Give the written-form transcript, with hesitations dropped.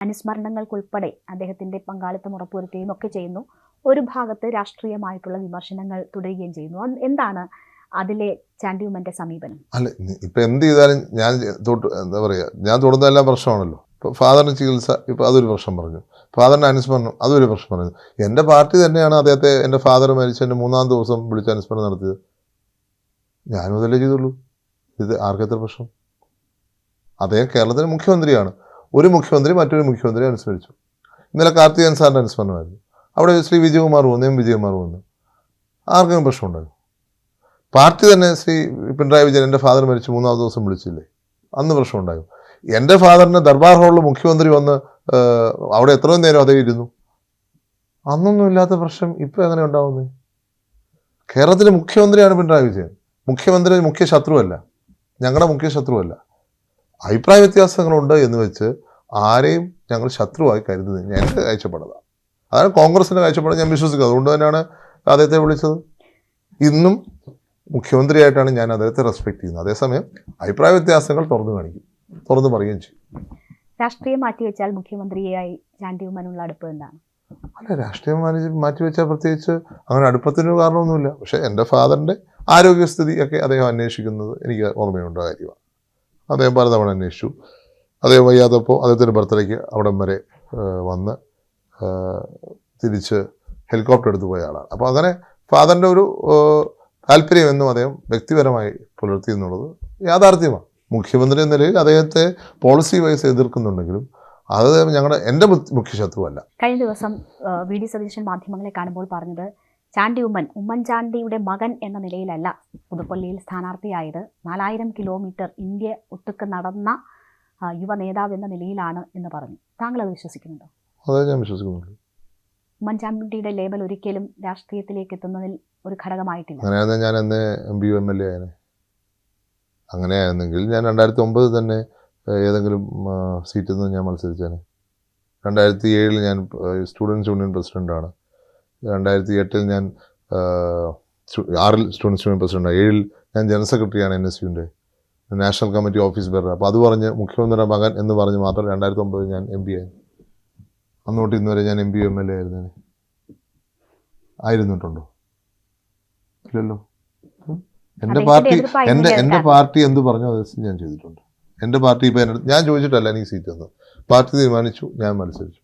അനുസ്മരണങ്ങൾക്കുൾപ്പെടെ അദ്ദേഹത്തിന്റെ പങ്കാളിത്തം ഉറപ്പുവരുത്തുകയും ഒക്കെ ചെയ്യുന്നു. ഒരു ഭാഗത്ത് രാഷ്ട്രീയമായിട്ടുള്ള വിമർശനങ്ങൾ തുടരുകയും ചെയ്യുന്നു. എന്താണ് അതിലെ ചാണ്ടി ഉമ്മന്റെ സമീപനം? അല്ല, ഇപ്പൊ എന്ത് ചെയ്താലും ഞാൻ എന്താ പറയാ, ഞാൻ തൊടുന്നതെല്ലാം പ്രശ്നമാണല്ലോ. ഇപ്പൊ ഫാദറിന് ചികിത്സ, ഇപ്പൊ അതൊരു പ്രശ്നം പറഞ്ഞു. ഫാദറിന്റെ അനുസ്മരണം, അതൊരു പ്രശ്നം പറഞ്ഞു. എൻ്റെ പാർട്ടി തന്നെയാണ് അദ്ദേഹത്തെ, എൻ്റെ ഫാദർ മരിച്ചതിൻ്റെ 3-ാം ദിവസം വിളിച്ച് അനുസ്മരണം നടത്തിയത്. ഞാനും അതല്ലേ ചെയ്തുള്ളൂ. ഇത് ആർക്കെത്ര പ്രശ്നം? അദ്ദേഹം കേരളത്തിലെ മുഖ്യമന്ത്രിയാണ്. ഒരു മുഖ്യമന്ത്രി മറ്റൊരു മുഖ്യമന്ത്രി അനുസ്മരിച്ചു. ഇന്നലെ കാർത്തികൻ സാറിൻ്റെ അനുസ്മരണമായിരുന്നു. അവിടെ ശ്രീ വിജയകുമാർ വന്നു, വിജയകുമാർ വന്നു. ആർക്കെങ്കിലും പ്രശ്നമുണ്ടായിരുന്നു? പാർട്ടി തന്നെ ശ്രീ പിണറായി വിജയൻ എൻ്റെ ഫാദർ മരിച്ചു 3-ാം ദിവസം വിളിച്ചില്ലേ, അന്ന് പ്രശ്നമുണ്ടാകും. എൻ്റെ ഫാദറിൻ്റെ ദർബാർ ഹാളിൽ മുഖ്യമന്ത്രി വന്ന് അവിടെ എത്രയും നേരം അതേ ഇരുന്നു. അന്നൊന്നും ഇല്ലാത്ത പ്രശ്നം ഇപ്പം എങ്ങനെ ഉണ്ടാവുന്നത്? കേരളത്തിലെ മുഖ്യമന്ത്രിയാണ് പിണറായി വിജയൻ. മുഖ്യമന്ത്രി മുഖ്യ ശത്രുവല്ല, ഞങ്ങളുടെ മുഖ്യ ശത്രുവല്ല. അഭിപ്രായ വ്യത്യാസങ്ങളുണ്ട് എന്ന് വെച്ച് ആരെയും ഞങ്ങൾ ശത്രുവായി കരുതുന്നത് എൻ്റെ കാഴ്ചപ്പാടതാണ്. അതാണ് കോൺഗ്രസിൻ്റെ കാഴ്ചപ്പാട്, ഞാൻ വിശ്വസിക്കുന്നത്. അതുകൊണ്ട് തന്നെയാണ് അദ്ദേഹത്തെ വിളിച്ചത്. ഇന്നും മുഖ്യമന്ത്രിയായിട്ടാണ് ഞാൻ അദ്ദേഹത്തെ റെസ്പെക്ട് ചെയ്യുന്നത്. അതേസമയം അഭിപ്രായ വ്യത്യാസങ്ങൾ തുറന്നു പറയുകയും ചെയ്യും. രാഷ്ട്രീയം മാറ്റിവെച്ചാൽ മുഖ്യമന്ത്രിയായി ചാണ്ടി ഉമ്മനുള്ള അടുപ്പം എന്താണ്? അല്ല, രാഷ്ട്രീയം മാറ്റിവെച്ചാൽ പ്രത്യേകിച്ച് അങ്ങനെ അടുപ്പത്തിന് കാരണമൊന്നുമില്ല. പക്ഷേ എൻ്റെ ഫാദറിൻ്റെ ആരോഗ്യസ്ഥിതി ഒക്കെ അദ്ദേഹം അന്വേഷിക്കുന്നത് എനിക്ക് ഓർമ്മയുണ്ട കാര്യമാണ്. അദ്ദേഹം പലതവണ അന്വേഷിച്ചു. അദ്ദേഹം വയ്യാത്തപ്പോൾ അദ്ദേഹത്തിൻ്റെ ബർത്ത്ഡേക്ക് അവിടം വരെ വന്ന് തിരിച്ച് ഹെലികോപ്റ്റർ എടുത്ത് പോയ ആളാണ്. അപ്പോൾ അങ്ങനെ ഫാദറിൻ്റെ ഒരു താല്പര്യമെന്നും അദ്ദേഹം വ്യക്തിപരമായി പുലർത്തി എന്നുള്ളത് യാഥാർത്ഥ്യമാണ്. മുഖ്യമന്ത്രി എന്ന നിലയിൽ അദ്ദേഹത്തെ പോളിസി വൈസ് എതിർക്കുന്നുണ്ടെങ്കിലും അത് എൻ്റെ മുഖ്യ ശത്രുവല്ല. കഴിഞ്ഞ ദിവസം വി.ഡി. സതീശൻ മാധ്യമങ്ങളെ കാണുമ്പോൾ പറഞ്ഞത് ചാണ്ടി ഉമ്മൻചാണ്ടിയുടെ മകൻ എന്ന നിലയിലല്ല പുതുപ്പള്ളിയിൽ സ്ഥാനാർത്ഥിയായത്, 4000 കിലോമീറ്റർ ഇന്ത്യ ഒട്ടുക്ക് നടന്ന യുവ നേതാവ് എന്ന നിലയിലാണ് എന്ന് പറഞ്ഞു. താങ്കൾ അത് വിശ്വസിക്കുന്നുണ്ടോ? അതെ, ഞാൻ വിശ്വസിക്കുന്നുണ്ട്. ഉമ്മൻചാണ്ടിയുടെ ലേബൽ ഒരിക്കലും രാഷ്ട്രീയത്തിലേക്ക് എത്തുന്നതിൽ ഒരു ഘടകമായിട്ടില്ല. അങ്ങനെയാണെങ്കിൽ ഞാൻ എന്നെ MP MLA ആയനെ. അങ്ങനെയായിരുന്നെങ്കിൽ ഞാൻ 2009 തന്നെ ഏതെങ്കിലും സീറ്റിൽ നിന്ന് ഞാൻ മത്സരിച്ചേനെ. 2007 ഞാൻ സ്റ്റുഡൻസ് യൂണിയൻ പ്രസിഡൻ്റാണ്. 2008 ഞാൻ 6 സ്റ്റുഡൻസ് യൂണിയൻ പ്രസിഡൻ്റാണ്. 7 ഞാൻ ജനറൽ സെക്രട്ടറിയാണ് NSUവിൻ്റെ നാഷണൽ കമ്മിറ്റി ഓഫീസ് ബെയർ. അപ്പോൾ അത് പറഞ്ഞ് മുഖ്യമന്ത്രിയുടെ മകൻ എന്ന് പറഞ്ഞ് മാത്രം 2009 ഞാൻ MP ആയി. അന്നോട്ട് ഇന്നുവരെ ഞാൻ MP MLA ആയിരുന്നിട്ടുണ്ടോ? ഇല്ലല്ലോ. എൻ്റെ പാർട്ടി എന്ത് പറഞ്ഞു അത് ഞാൻ ചെയ്തിട്ടുണ്ട്. എൻ്റെ പാർട്ടി ഇപ്പം ഞാൻ ചോദിച്ചിട്ടല്ല എനിക്ക് സീറ്റ് തന്നത്. പാർട്ടി തീരുമാനിച്ചു, ഞാൻ മത്സരിച്ചു.